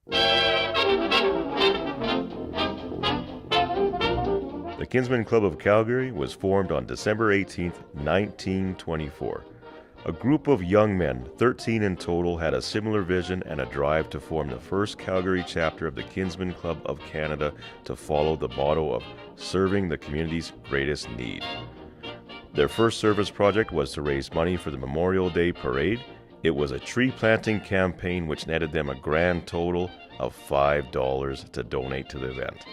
The Kinsmen Club of Calgary was formed on December 18, 1924. A group of young men, 13 in total, had a similar vision and a drive to form the first Calgary chapter of the Kinsmen Club of Canada to follow the motto of serving the community's greatest need. Their first service project was to raise money for the Memorial Day Parade. It was a tree planting campaign which netted them a grand total of $5 to donate to the event.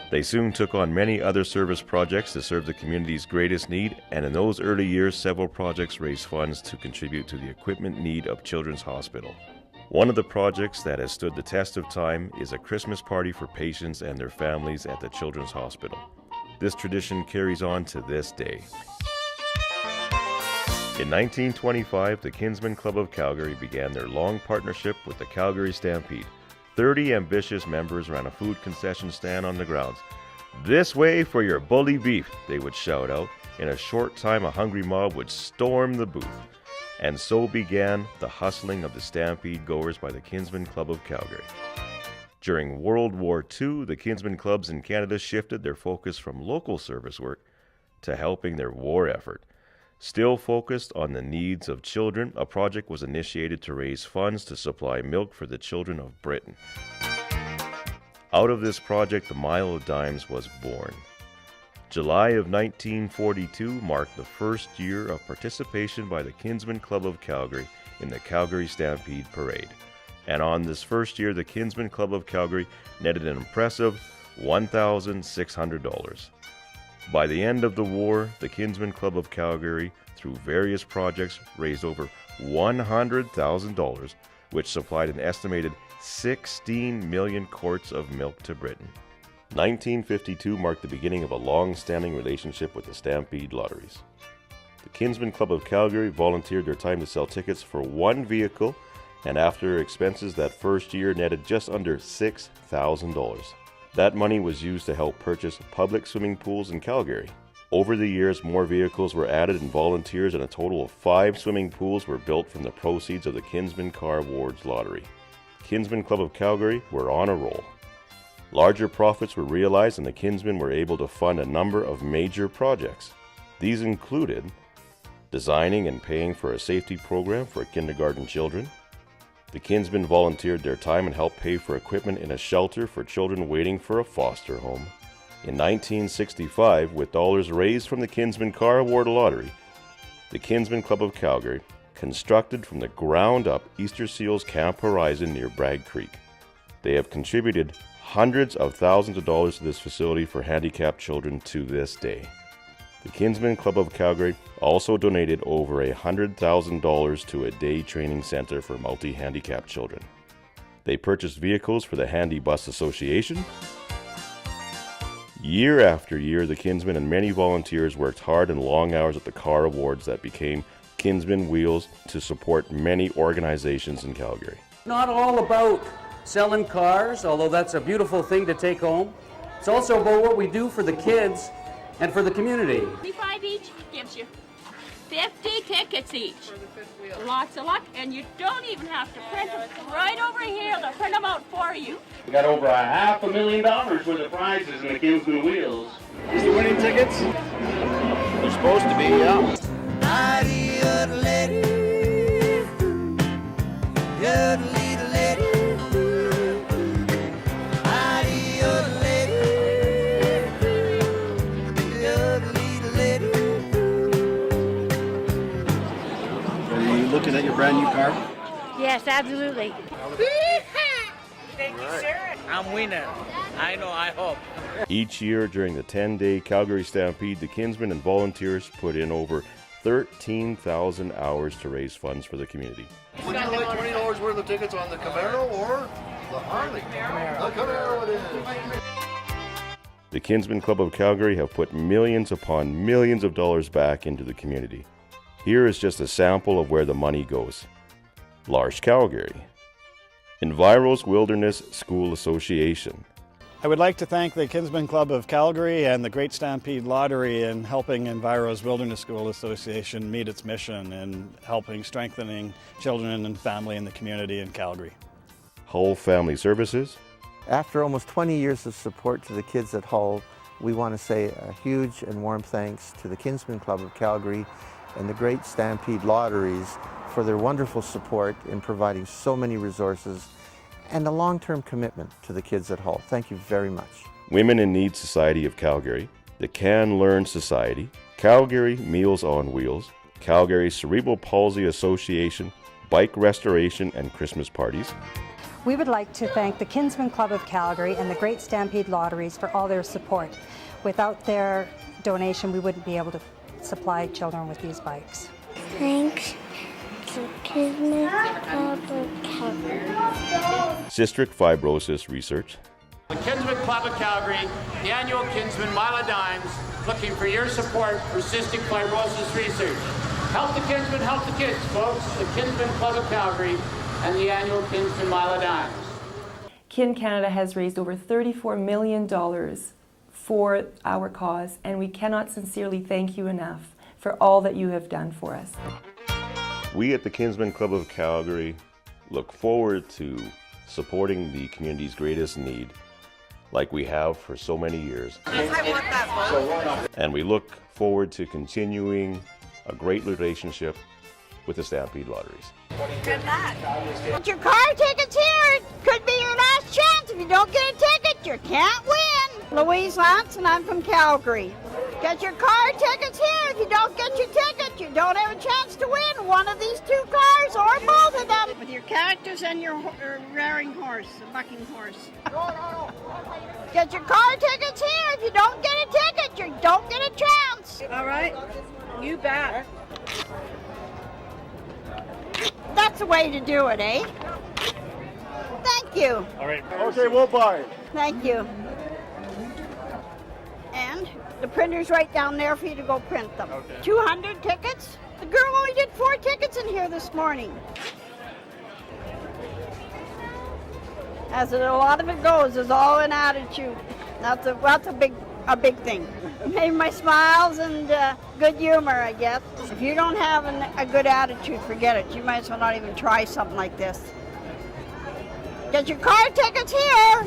They soon took on many other service projects to serve the community's greatest need, and in those early years, several projects raised funds to contribute to the equipment need of Children's Hospital. One of the projects that has stood the test of time is a Christmas party for patients and their families at the Children's Hospital. This tradition carries on to this day. In 1925, the Kinsmen Club of Calgary began their long partnership with the Calgary Stampede. 30 ambitious members ran a food concession stand on the grounds. "This way for your bully beef," they would shout out. In a short time, a hungry mob would storm the booth. And so began the hustling of the Stampede goers by the Kinsmen Club of Calgary. During World War II, the Kinsmen Clubs in Canada shifted their focus from local service work to helping their war effort. Still focused on the needs of children, a project was initiated to raise funds to supply milk for the children of Britain. Out of this project, the Mile of Dimes was born. July of 1942 marked the first year of participation by the Kinsmen Club of Calgary in the Calgary Stampede Parade. And on this first year, the Kinsmen Club of Calgary netted an impressive $1,600. By the end of the war, the Kinsmen Club of Calgary, through various projects, raised over $100,000, which supplied an estimated 16 million quarts of milk to Britain. 1952 marked the beginning of a long-standing relationship with the Stampede Lotteries. The Kinsmen Club of Calgary volunteered their time to sell tickets for one vehicle, and after expenses that first year netted just under $6,000. That money was used to help purchase public swimming pools in Calgary. Over the years, more vehicles were added and volunteers, and a total of 5 swimming pools were built from the proceeds of the Kinsmen Car Awards lottery. Kinsmen Club of Calgary were on a roll. Larger profits were realized, and the Kinsmen were able to fund a number of major projects. These included designing and paying for a safety program for kindergarten children. The Kinsmen volunteered their time and helped pay for equipment in a shelter for children waiting for a foster home. In 1965, with dollars raised from the Kinsmen Car Award Lottery, the Kinsmen Club of Calgary constructed from the ground up Easter Seals Camp Horizon near Bragg Creek. They have contributed hundreds of thousands of dollars to this facility for handicapped children to this day. The Kinsmen Club of Calgary also donated over $100,000 to a day training center for multi-handicapped children. They purchased vehicles for the Handy Bus Association. Year after year, the Kinsmen and many volunteers worked hard and long hours at the car awards that became Kinsmen Wheels to support many organizations in Calgary. Not all about selling cars, although that's a beautiful thing to take home. It's also about what we do for the kids and for the community. 25 each gives you 50 tickets each. For the fifth wheel. Lots of luck, and you don't even have to print them. Right over here, they'll print them out for you. We got over $500,000 worth of prizes in the Kinsmen Wheels. Is the winning tickets? They're supposed to be, yeah. Looking at your brand new car? Yes, absolutely. Thank you, sir. I'm winner. I know, I hope. Each year during the 10-day Calgary Stampede, the Kinsmen and volunteers put in over 13,000 hours to raise funds for the community. Would you like $20 worth of tickets on the Camaro or the Harley? The Camaro it is. The Kinsmen Club of Calgary have put millions upon millions of dollars back into the community. Here is just a sample of where the money goes. L'Arche Calgary, Enviro's Wilderness School Association. I would like to thank the Kinsmen Club of Calgary and the Great Stampede Lottery in helping Enviro's Wilderness School Association meet its mission in helping strengthening children and family in the community in Calgary. Hull Family Services. After almost 20 years of support to the kids at Hull, we want to say a huge and warm thanks to the Kinsmen Club of Calgary and the great Stampede Lotteries for their wonderful support in providing so many resources and a long-term commitment to the kids at Hull. Thank you very much. Women in Need Society of Calgary, the Can Learn Society, Calgary Meals on Wheels, Calgary Cerebral Palsy Association, Bike Restoration and Christmas Parties. We would like to thank the Kinsmen Club of Calgary and the Great Stampede Lotteries for all their support. Without their donation, we wouldn't be able to supply children with these bikes. Thanks to Kinsmen Club of Calgary. Cystic Fibrosis Research. The Kinsmen Club of Calgary, the annual Kinsmen Mile of Dimes, looking for your support for cystic fibrosis research. Help the Kinsmen, help the kids, folks. The Kinsmen Club of Calgary and the annual Kinsmen Mile of Dimes. Kin Canada has raised over $34 million for our cause, and we cannot sincerely thank you enough for all that you have done for us. We at the Kinsmen Club of Calgary look forward to supporting the community's greatest need, like we have for so many years. And we look forward to continuing a great relationship with the Stampede Lotteries. Good luck. Get your car tickets here. It could be your last chance. If you don't get a ticket, you can't win. Louise Lance, and I'm from Calgary. Get your car tickets here. If you don't get your ticket, you don't have a chance to win one of these two cars or both of them. With your characters and your rearing horse, a bucking horse. Get your car tickets here. If you don't get a ticket, you don't get a chance. All right. You bet. That's the way to do it, eh? Thank you. All right. Okay, we'll buy. Thank you. And the printer's right down there for you to go print them. Okay. 200 tickets? The girl only did 4 tickets in here this morning. As a lot of it goes, is all in attitude. That's a big thing. Maybe my smiles and good humor, I guess. If you don't have a good attitude, forget it. You might as well not even try something like this. Get your car tickets here.